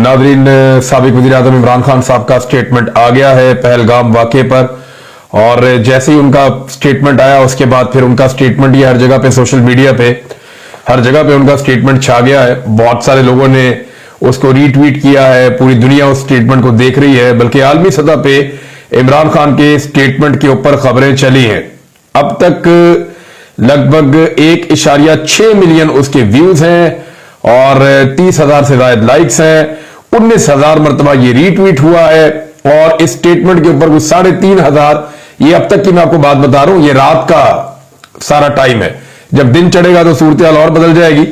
Nadreen, साबिक वज़ीर आज़म इमरान खान साहब का स्टेटमेंट आ गया है पहलगाम वाक़े पर, और जैसे ही उनका स्टेटमेंट आया उसके बाद फिर उनका स्टेटमेंट ये हर जगह पे, सोशल मीडिया पे हर जगह पे उनका स्टेटमेंट छा गया है। बहुत सारे लोगों ने उसको रीट्वीट किया है, पूरी दुनिया उस स्टेटमेंट को देख रही है, बल्कि आलमी सतह पे इमरान खान के स्टेटमेंट के ऊपर खबरें चली हैं। अब तक लगभग 1.6 मिलियन उसके व्यूज हैं और 30,000 से ज्यादा लाइक्स हैं, 19,000 मरतबा ये रीट्वीट हुआ है, और इस स्टेटमेंट के ऊपर कुछ 3,500, ये अब तक की मैं आपको बात बता रहा हूं, ये रात का सारा टाइम है। जब दिन चढ़ेगा तो सूरत हाल और बदल जाएगी।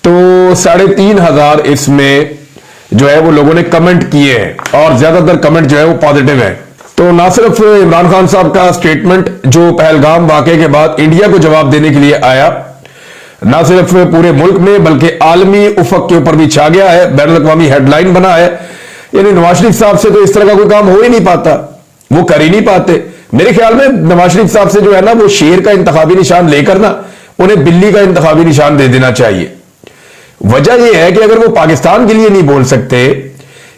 तो 3,500 इसमें जो है वो लोगों ने कमेंट किए हैं, और ज्यादातर कमेंट जो है वो पॉजिटिव है। तो ना सिर्फ इमरान खान साहब का स्टेटमेंट जो पहलगाम वाक़े के बाद इंडिया को जवाब देने के लिए आया, ना सिर्फ पूरे मुल्क में बल्कि आलमी उफक के ऊपर भी छा गया है, बैनुल-अक़वामी हेडलाइन बना है। यानी नवाज शरीफ साहब से तो इस तरह का कोई काम हो ही नहीं पाता, वो कर ही नहीं पाते। मेरे ख्याल में नवाज शरीफ साहब से जो है ना, वो शेर का इंतखाबी निशान लेकर ना उन्हें बिल्ली का इंतखाबी निशान दे देना चाहिए। वजह यह है कि अगर वो पाकिस्तान के लिए नहीं बोल सकते,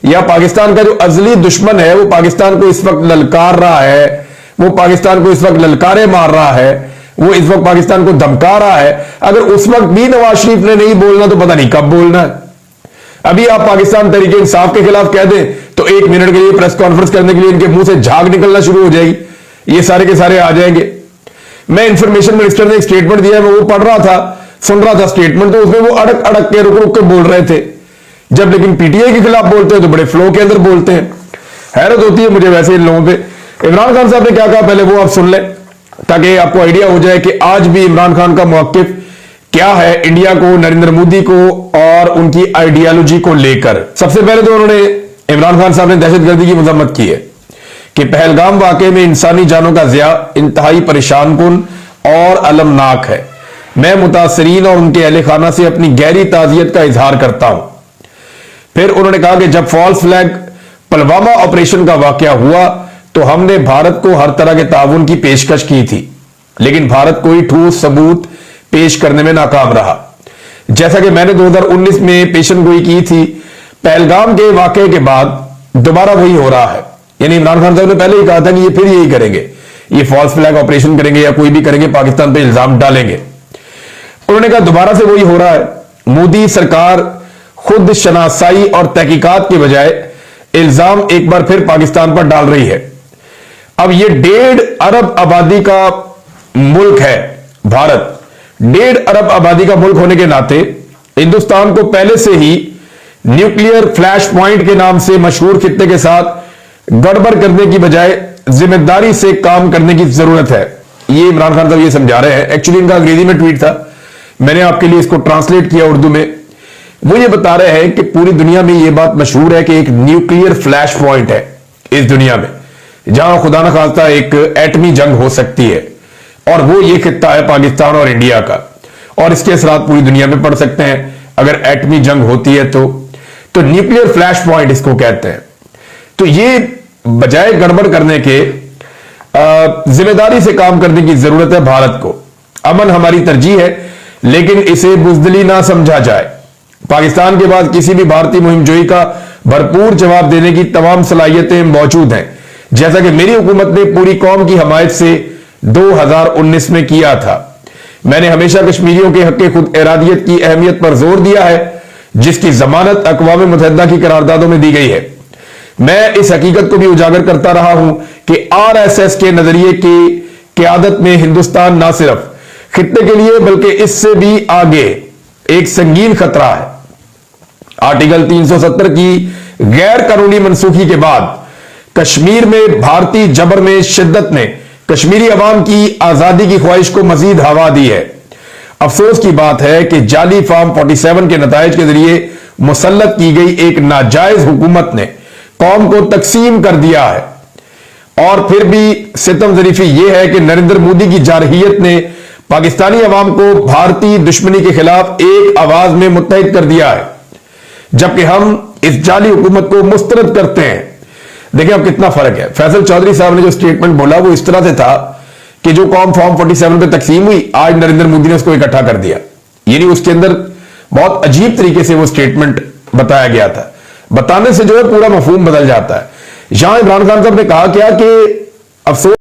या पाकिस्तान का जो अजली दुश्मन है वो पाकिस्तान को इस वक्त ललकार रहा है, वो पाकिस्तान को इस वक्त ललकारे मार रहा है, वो इस वक्त पाकिस्तान को धमका रहा है, अगर उस वक्त भी नवाज शरीफ ने नहीं बोलना तो पता नहीं कब बोलना है। अभी आप पाकिस्तान तहरीक इंसाफ के खिलाफ कह दें तो 1 मिनट के लिए प्रेस कॉन्फ्रेंस करने के लिए इनके मुंह से झाग निकलना शुरू हो जाएगी, ये सारे के सारे आ जाएंगे। मैं इंफॉर्मेशन मिनिस्टर ने एक स्टेटमेंट दिया, मैं वो पढ़ रहा था, सुन रहा था स्टेटमेंट, तो उसमें वो अड़क अड़क के रुक रुक के बोल रहे थे। जब लेकिन पीटीआई के खिलाफ बोलते हैं तो बड़े फ्लो के अंदर बोलते हैं। हैरत होती है मुझे वैसे इन लोगों पे। इमरान खान साहब ने क्या कहा पहले वो आप सुन लें, ताकि आपको आइडिया हो जाए कि आज भी इमरान खान का मौक़िफ़ क्या है इंडिया को, नरेंद्र मोदी को और उनकी आइडियोलॉजी को लेकर। सबसे पहले तो उन्होंने, इमरान खान साहब ने दहशतगर्दी की मजम्मत की है कि पहलगाम वाक़े में इंसानी जानों का ज़िया इंतहाई परेशान कुन और अलमनाक है। मैं मुतासरीन और उनके अहले खाना से अपनी गहरी ताज़ियत का इजहार करता हूं। फिर उन्होंने कहा कि जब फॉल्स फ्लैग पुलवामा ऑपरेशन का वाकया हुआ तो हमने भारत को हर तरह के ताउन की पेशकश की थी, लेकिन भारत कोई ठोस सबूत पेश करने में नाकाम रहा। जैसा कि मैंने 2019 में पेशन गोई की थी, पहलगाम के वाकये के बाद दोबारा वही हो रहा है। यानी इमरान खान साहब ने पहले ही कहा था कि ये फिर यही करेंगे, ये फॉल्स फ्लैग ऑपरेशन करेंगे या कोई भी करेंगे, पाकिस्तान पे इल्जाम डालेंगे। उन्होंने कहा दोबारा से वही हो रहा है। मोदी सरकार खुद शनासाई और तहकीकात के बजाय इल्जाम एक बार फिर पाकिस्तान पर डाल रही है। अब ये 1.5 अरब आबादी का मुल्क है भारत। 1.5 अरब आबादी का मुल्क होने के नाते हिंदुस्तान को पहले से ही न्यूक्लियर फ्लैश पॉइंट के नाम से मशहूर खित्ते के साथ गड़बड़ करने की बजाय जिम्मेदारी से काम करने की जरूरत है। ये इमरान खान साहब ये समझा रहे हैं। एक्चुअली इनका अंग्रेजी में ट्वीट था, मैंने आपके लिए इसको ट्रांसलेट किया उर्दू में। वो ये बता रहे हैं कि पूरी दुनिया में ये बात मशहूर है कि एक न्यूक्लियर फ्लैश पॉइंट है इस दुनिया में, जहां खुदा न खास्ता एक एटमी जंग हो सकती है, और वो ये खित्ता है पाकिस्तान और इंडिया का, और इसके असरात पूरी दुनिया में पड़ सकते हैं अगर एटमी जंग होती है तो न्यूक्लियर फ्लैश पॉइंट इसको कहते हैं। तो ये बजाय गड़बड़ करने के जिम्मेदारी से काम करने की जरूरत है भारत को। अमन हमारी तरजीह है, लेकिन इसे बुजदिली ना समझा जाए। पाकिस्तान के बाद किसी भी भारतीय मुहिम जोई का भरपूर जवाब देने की तमाम सलाहियतें मौजूद हैं, जैसा कि मेरी हुकूमत ने पूरी कौम की हमायत से 2019 में किया था। मैंने हमेशा कश्मीरियों के हक खुद इरादियत की अहमियत पर जोर दिया है, जिसकी जमानत अक़वाम मुत्तहिदा की करारदादों में दी गई है। मैं इस हकीकत को भी उजागर करता रहा हूं कि RSS के नजरिए की क़यादत में हिंदुस्तान न सिर्फ खित्ते के लिए बल्कि इससे भी आगे एक संगीन खतरा है। आर्टिकल 370 की गैर कानूनी मनसूखी के बाद कश्मीर में भारतीय जबर में शिद्दत ने कश्मीरी अवाम की आजादी की ख्वाहिश को मजीद हवा दी है। अफसोस की बात है कि जाली फॉर्म 47 के नतायज के जरिए मुसल्लत की गई एक नाजायज हुकूमत ने कौम को तकसीम कर दिया है, और फिर भी सितम ज़रीफी यह है कि नरेंद्र मोदी की जारहियत ने पाकिस्तानी अवाम को भारतीय दुश्मनी के खिलाफ एक आवाज में मुत्तहिद कर दिया है, जबकि हम इस जाली हुकूमत को मुस्तरद करते हैं। देखिए अब कितना फर्क है। फैसल चौधरी साहब ने जो स्टेटमेंट बोला वो इस तरह से था कि जो कौम फॉर्म 47 पे तकसीम हुई, आज नरेंद्र मोदी ने उसको इकट्ठा कर दिया। यानी उसके अंदर बहुत अजीब तरीके से वो स्टेटमेंट बताया गया था। بتانے سے جو ہے پورا مفہوم بدل جاتا ہے. یہاں عمران خان صاحب نے کہا کیا کہ افسوس